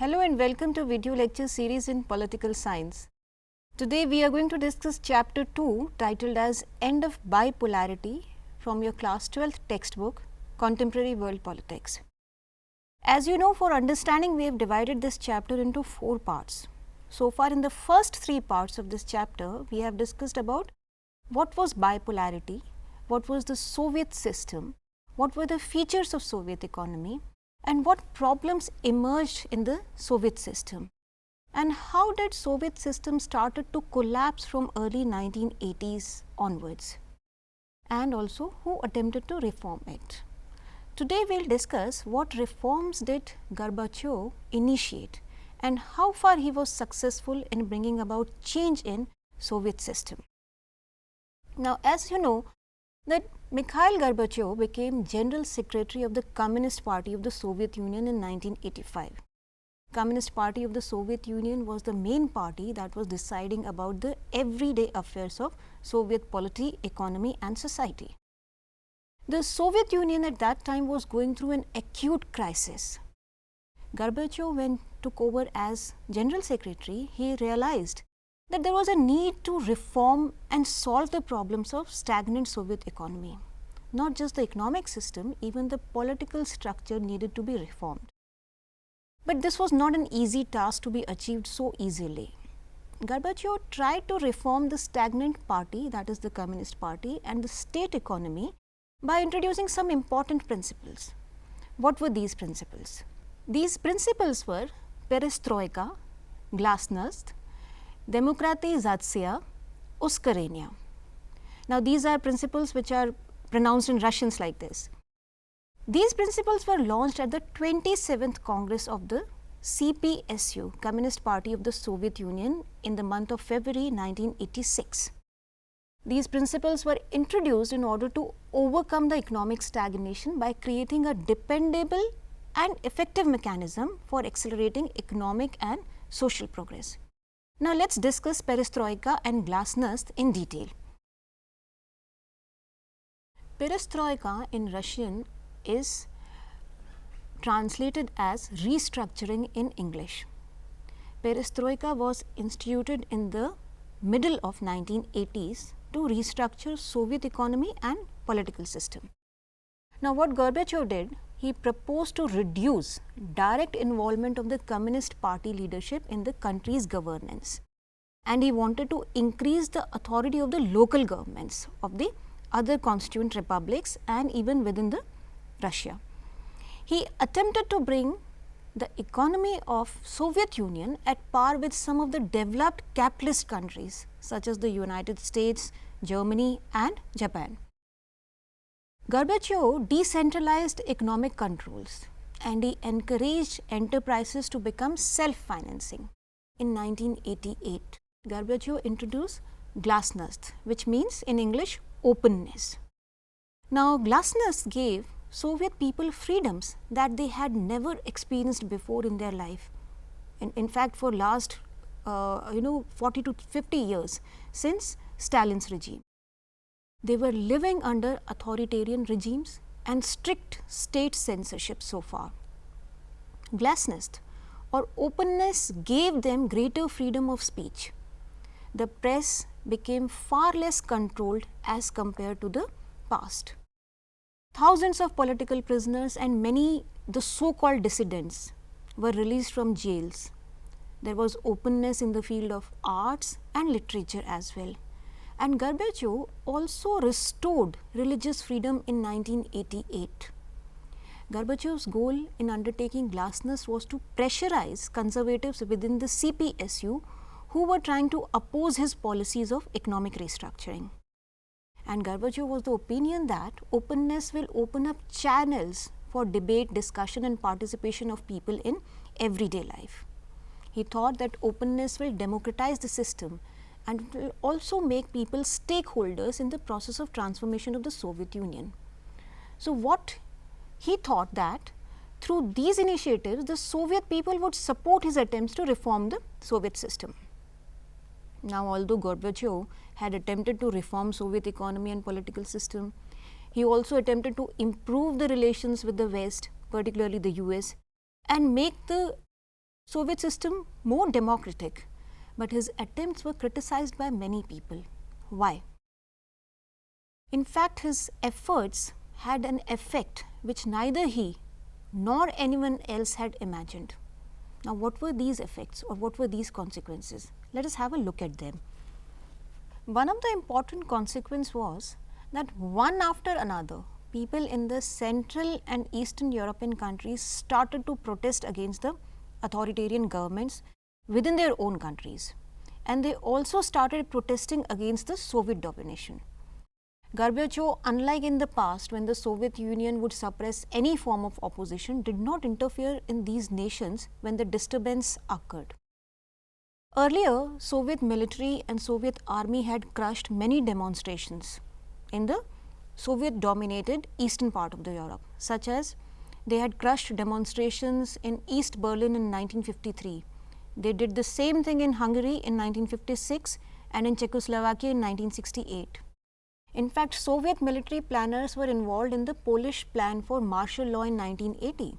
Hello and welcome to video lecture series in political science. Today we are going to discuss chapter 2 titled as End of Bipolarity from your class 12th textbook Contemporary World Politics. As you know, for understanding we have divided this chapter into 4 parts. So far in the first 3 parts of this chapter we have discussed about what was bipolarity, what was the Soviet system, what were the features of Soviet economy, and what problems emerged in the Soviet system, and how did Soviet system started to collapse from early 1980s onwards, and also who attempted to reform it. Today we will discuss what reforms did Gorbachev initiate and how far he was successful in bringing about change in Soviet system. Now, as you know that Mikhail Gorbachev became General Secretary of the Communist Party of the Soviet Union in 1985. Communist Party of the Soviet Union was the main party that was deciding about the everyday affairs of Soviet polity, economy and society. The Soviet Union at that time was going through an acute crisis. Gorbachev, when took over as General Secretary, he realized that there was a need to reform and solve the problems of stagnant Soviet economy. Not just the economic system, even the political structure needed to be reformed. But this was not an easy task to be achieved so easily. Gorbachev tried to reform the stagnant party, that is the Communist Party, and the state economy by introducing some important principles. What were these principles? These principles were perestroika, glasnost, demokratizatsiya, uskarenia. Now, these are principles which are pronounced in Russians like this. These principles were launched at the 27th Congress of the CPSU, Communist Party of the Soviet Union, in the month of February 1986. These principles were introduced in order to overcome the economic stagnation by creating a dependable and effective mechanism for accelerating economic and social progress. Now, let us discuss perestroika and glasnost in detail. Perestroika in Russian is translated as restructuring in English. Perestroika was instituted in the middle of 1980s to restructure Soviet economy and political system. Now, what Gorbachev did, he proposed to reduce direct involvement of the Communist Party leadership in the country's governance, and he wanted to increase the authority of the local governments of the other constituent republics and even within the Russia. He attempted to bring the economy of Soviet Union at par with some of the developed capitalist countries such as the United States, Germany and Japan. Gorbachev decentralized economic controls and he encouraged enterprises to become self-financing. In 1988, Gorbachev introduced glasnost, which means in English openness. Now, glasnost gave Soviet people freedoms that they had never experienced before in their life. In fact, for last 40 to 50 years since Stalin's regime. They were living under authoritarian regimes and strict state censorship so far. Glasnost or openness gave them greater freedom of speech. The press became far less controlled as compared to the past. Thousands of political prisoners and many the so-called dissidents were released from jails. There was openness in the field of arts and literature as well. And Gorbachev also restored religious freedom in 1988. Gorbachev's goal in undertaking glasnost was to pressurize conservatives within the CPSU who were trying to oppose his policies of economic restructuring. And Gorbachev was the opinion that openness will open up channels for debate, discussion and participation of people in everyday life. He thought that openness will democratize the system and it will also make people stakeholders in the process of transformation of the Soviet Union. So, what he thought that through these initiatives, the Soviet people would support his attempts to reform the Soviet system. Now, although Gorbachev had attempted to reform Soviet economy and political system, he also attempted to improve the relations with the West, particularly the US, and make the Soviet system more democratic, but his attempts were criticized by many people. Why? In fact, his efforts had an effect which neither he nor anyone else had imagined. Now, what were these effects or what were these consequences? Let us have a look at them. One of the important consequences was that one after another, people in the Central and Eastern European countries started to protest against the authoritarian governments within their own countries, and they also started protesting against the Soviet domination. Gorbachev, unlike in the past when the Soviet Union would suppress any form of opposition, did not interfere in these nations when the disturbance occurred. Earlier, Soviet military and Soviet army had crushed many demonstrations in the Soviet dominated eastern part of the Europe, such as they had crushed demonstrations in East Berlin in 1953. They did the same thing in Hungary in 1956 and in Czechoslovakia in 1968. In fact, Soviet military planners were involved in the Polish plan for martial law in 1980.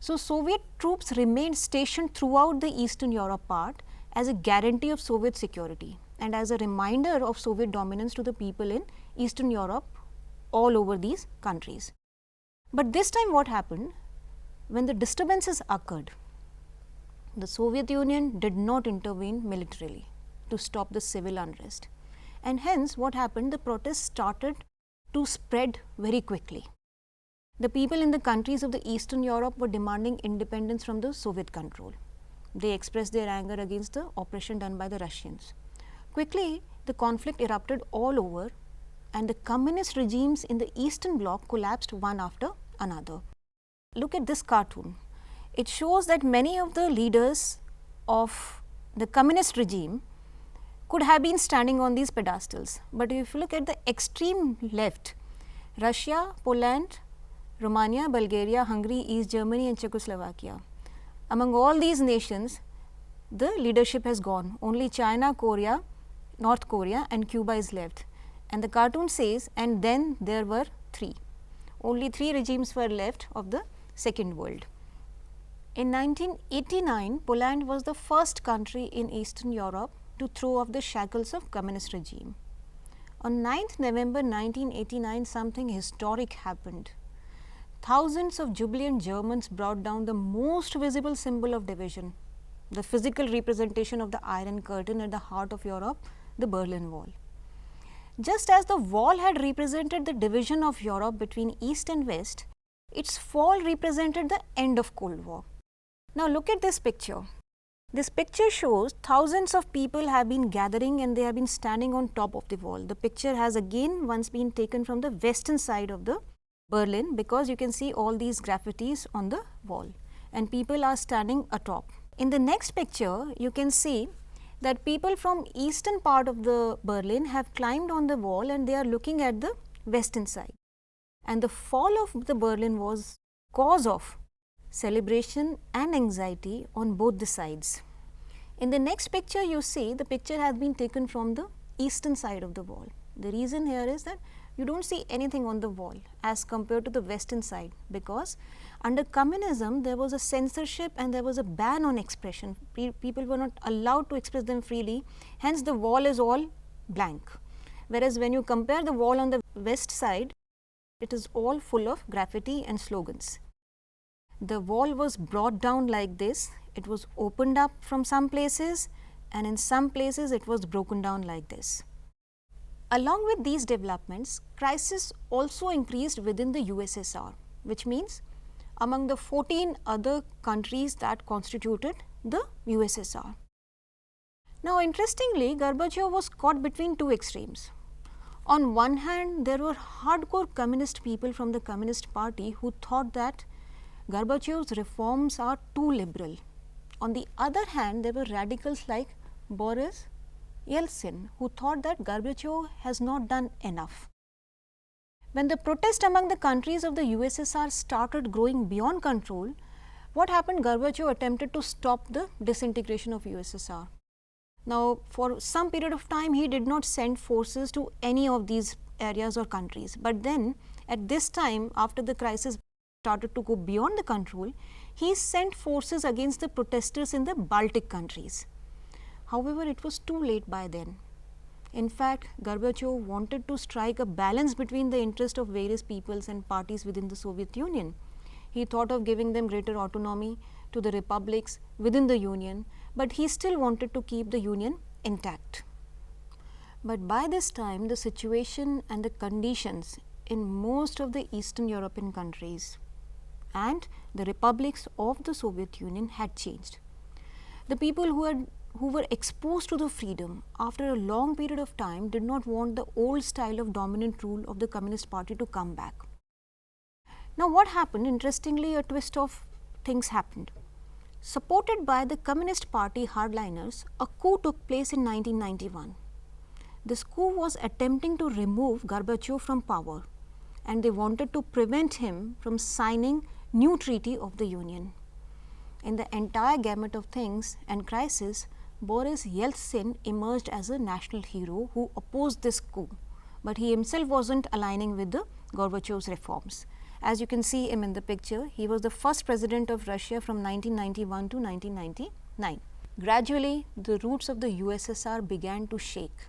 So, Soviet troops remained stationed throughout the Eastern Europe part as a guarantee of Soviet security and as a reminder of Soviet dominance to the people in Eastern Europe all over these countries. But this time what happened? When the disturbances occurred, the Soviet Union did not intervene militarily to stop the civil unrest. And hence what happened, the protests started to spread very quickly. The people in the countries of the Eastern Europe were demanding independence from the Soviet control. They expressed their anger against the oppression done by the Russians. Quickly, the conflict erupted all over and the communist regimes in the Eastern Bloc collapsed one after another. Look at this cartoon. It shows that many of the leaders of the communist regime could have been standing on these pedestals. But if you look at the extreme left, Russia, Poland, Romania, Bulgaria, Hungary, East Germany and Czechoslovakia. Among all these nations, the leadership has gone. Only China, Korea, North Korea and Cuba is left. And the cartoon says, and then there were three. Only three regimes were left of the Second World. In 1989, Poland was the first country in Eastern Europe to throw off the shackles of communist regime. On 9th November 1989, something historic happened. Thousands of jubilant Germans brought down the most visible symbol of division, the physical representation of the Iron Curtain at the heart of Europe, the Berlin Wall. Just as the wall had represented the division of Europe between East and West, its fall represented the end of Cold War. Now look at this picture. This picture shows thousands of people have been gathering and they have been standing on top of the wall. The picture has again once been taken from the western side of the Berlin, because you can see all these graffitis on the wall and people are standing atop. In the next picture, you can see that people from eastern part of the Berlin have climbed on the wall and they are looking at the western side. And the fall of the Berlin was cause of celebration and anxiety on both the sides. In the next picture, you see the picture has been taken from the eastern side of the wall. The reason here is that you don't see anything on the wall as compared to the western side, because under communism there was a censorship and there was a ban on expression. People were not allowed to express them freely, hence the wall is all blank. Whereas when you compare the wall on the west side, it is all full of graffiti and slogans. The wall was brought down like this, it was opened up from some places and in some places it was broken down like this. Along with these developments, crisis also increased within the USSR, which means among the 14 other countries that constituted the USSR. Now interestingly, Gorbachev was caught between two extremes. On one hand, there were hardcore communist people from the Communist Party who thought that Gorbachev's reforms are too liberal. On the other hand, there were radicals like Boris Yeltsin who thought that Gorbachev has not done enough. When the protest among the countries of the USSR started growing beyond control, what happened? Gorbachev attempted to stop the disintegration of USSR. Now, for some period of time, he did not send forces to any of these areas or countries. But then, at this time, after the crisis started to go beyond the control, he sent forces against the protesters in the Baltic countries. However, it was too late by then. In fact, Gorbachev wanted to strike a balance between the interest of various peoples and parties within the Soviet Union. He thought of giving them greater autonomy to the republics within the Union, but he still wanted to keep the Union intact. But by this time, the situation and the conditions in most of the Eastern European countries and the republics of the Soviet Union had changed. The people who were exposed to the freedom after a long period of time did not want the old style of dominant rule of the Communist Party to come back. Now, what happened? Interestingly, a twist of things happened. Supported by the Communist Party hardliners, a coup took place in 1991. This coup was attempting to remove Gorbachev from power, and they wanted to prevent him from signing new treaty of the Union. In the entire gamut of things and crisis, Boris Yeltsin emerged as a national hero who opposed this coup, but he himself wasn't aligning with the Gorbachev's reforms. As you can see him in the picture, he was the first president of Russia from 1991 to 1999. Gradually, the roots of the USSR began to shake,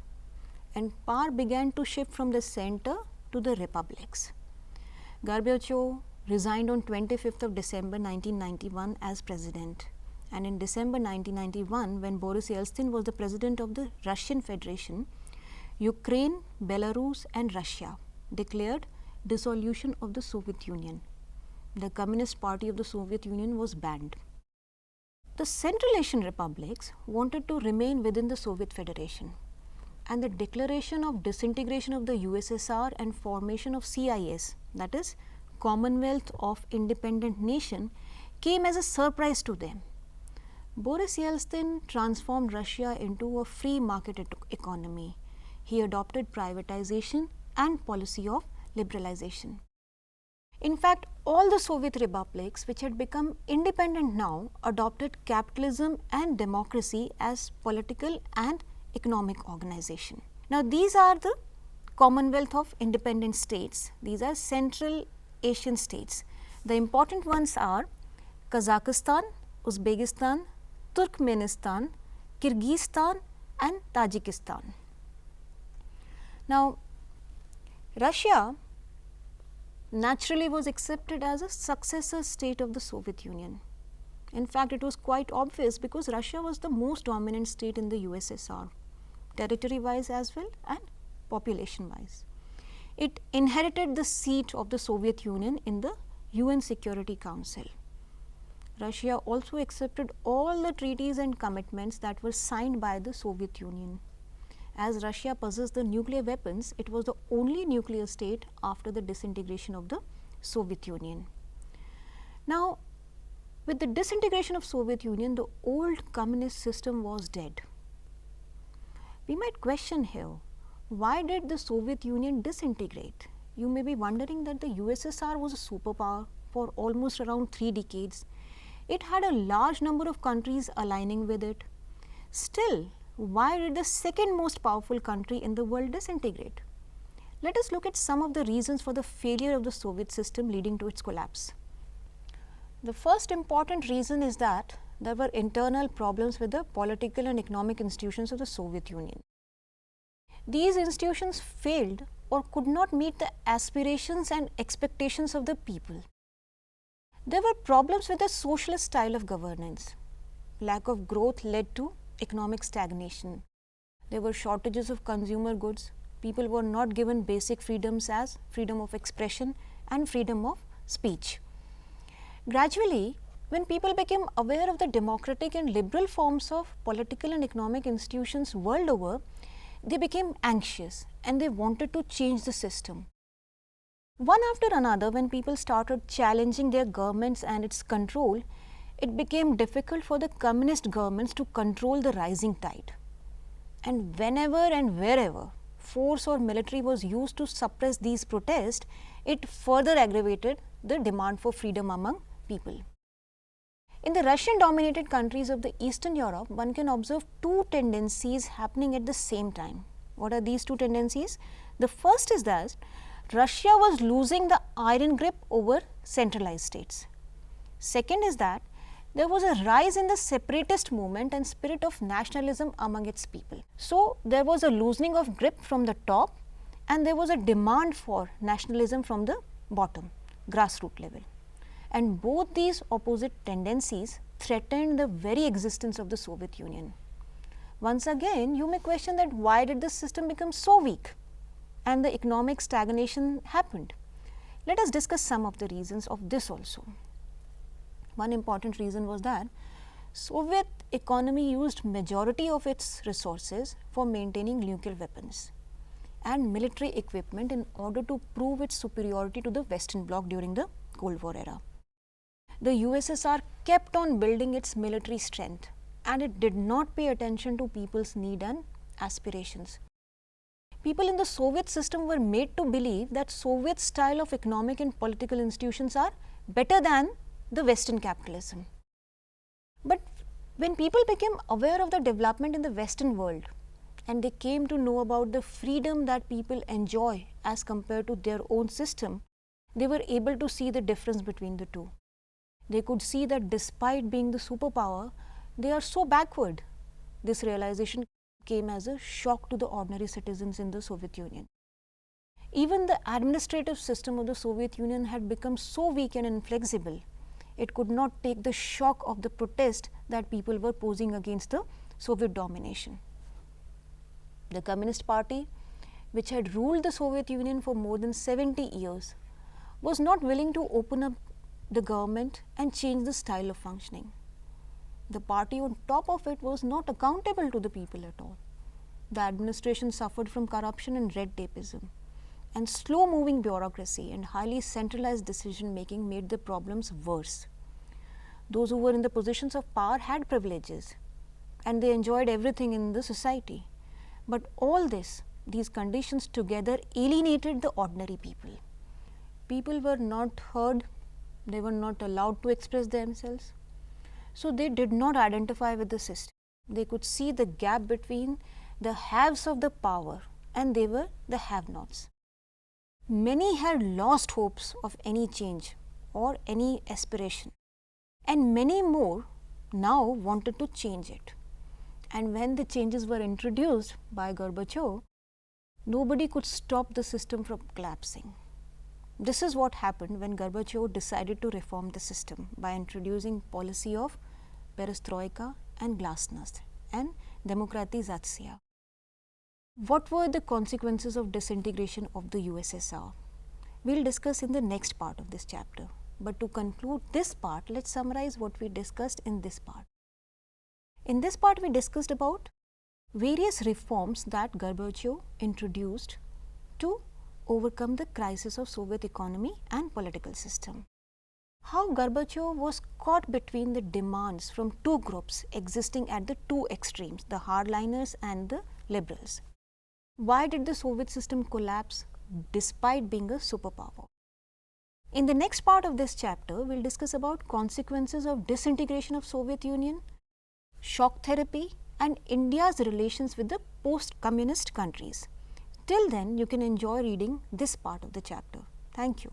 and power began to shift from the center to the republics. Gorbachev resigned on 25th of December 1991 as president, and in December 1991, when Boris Yeltsin was the president of the Russian Federation, Ukraine, Belarus and Russia declared dissolution of the Soviet Union. The Communist Party of the Soviet Union was banned. The Central Asian republics wanted to remain within the Soviet Federation, and the declaration of disintegration of the USSR and formation of CIS, that is Commonwealth of Independent Nation, came as a surprise to them. Boris Yeltsin transformed Russia into a free market economy. He adopted privatization and policy of liberalization. In fact, all the Soviet republics which had become independent now adopted capitalism and democracy as political and economic organization. Now, these are the Commonwealth of Independent States. These are Central Asian states. The important ones are Kazakhstan, Uzbekistan, Turkmenistan, Kyrgyzstan and Tajikistan. Now, Russia naturally was accepted as a successor state of the Soviet Union. In fact, it was quite obvious because Russia was the most dominant state in the USSR, territory wise as well and population wise. It inherited the seat of the Soviet Union in the UN Security Council. Russia also accepted all the treaties and commitments that were signed by the Soviet Union. As Russia possessed the nuclear weapons, it was the only nuclear state after the disintegration of the Soviet Union. Now, with the disintegration of Soviet Union, the old communist system was dead. We might question here, why did the Soviet Union disintegrate? You may be wondering that the USSR was a superpower for almost around 3 decades. It had a large number of countries aligning with it. Still, why did the second most powerful country in the world disintegrate? Let us look at some of the reasons for the failure of the Soviet system leading to its collapse. The first important reason is that there were internal problems with the political and economic institutions of the Soviet Union. These institutions failed or could not meet the aspirations and expectations of the people. There were problems with the socialist style of governance. Lack of growth led to economic stagnation. There were shortages of consumer goods. People were not given basic freedoms as freedom of expression and freedom of speech. Gradually, when people became aware of the democratic and liberal forms of political and economic institutions world over, they became anxious and they wanted to change the system. One after another, when people started challenging their governments and its control, it became difficult for the communist governments to control the rising tide. And whenever and wherever force or military was used to suppress these protests, it further aggravated the demand for freedom among people. In the Russian dominated countries of the Eastern Europe, one can observe 2 tendencies happening at the same time. What are these 2 tendencies? The first is that Russia was losing the iron grip over centralized states. Second is that there was a rise in the separatist movement and spirit of nationalism among its people. So, there was a loosening of grip from the top and there was a demand for nationalism from the bottom, grassroots level. And both these opposite tendencies threatened the very existence of the Soviet Union. Once again, you may question that why did this system become so weak and the economic stagnation happened. Let us discuss some of the reasons of this also. One important reason was that Soviet economy used majority of its resources for maintaining nuclear weapons and military equipment in order to prove its superiority to the Western Bloc during the Cold War era. The USSR kept on building its military strength and it did not pay attention to people's need and aspirations. People in the Soviet system were made to believe that Soviet style of economic and political institutions are better than the Western capitalism. But when people became aware of the development in the Western world and they came to know about the freedom that people enjoy as compared to their own system, they were able to see the difference between the two. They could see that despite being the superpower, they are so backward. This realization came as a shock to the ordinary citizens in the Soviet Union. Even the administrative system of the Soviet Union had become so weak and inflexible, it could not take the shock of the protest that people were posing against the Soviet domination. The Communist Party, which had ruled the Soviet Union for more than 70 years, was not willing to open up the government and change the style of functioning. The party on top of it was not accountable to the people at all. The administration suffered from corruption and red tapeism, and slow moving bureaucracy and highly centralized decision making made the problems worse. Those who were in the positions of power had privileges and they enjoyed everything in the society. But all these conditions together alienated the ordinary people. People were not heard, they were not allowed to express themselves. So, they did not identify with the system. They could see the gap between the haves of the power and they were the have-nots. Many had lost hopes of any change or any aspiration, and many more now wanted to change it. And when the changes were introduced by Gorbachev, nobody could stop the system from collapsing. This is what happened when Gorbachev decided to reform the system by introducing policy of perestroika and glasnost and demokratizatsiya. What were the consequences of disintegration of the USSR? We will discuss in the next part of this chapter. But to conclude this part, let us summarize what we discussed in this part. In this part, we discussed about various reforms that Gorbachev introduced to overcome the crisis of Soviet economy and political system. How Gorbachev was caught between the demands from two groups existing at the two extremes, the hardliners and the liberals. Why did the Soviet system collapse despite being a superpower? In the next part of this chapter, we will discuss about consequences of disintegration of Soviet Union, shock therapy and India's relations with the post-communist countries. Till then, you can enjoy reading this part of the chapter. Thank you.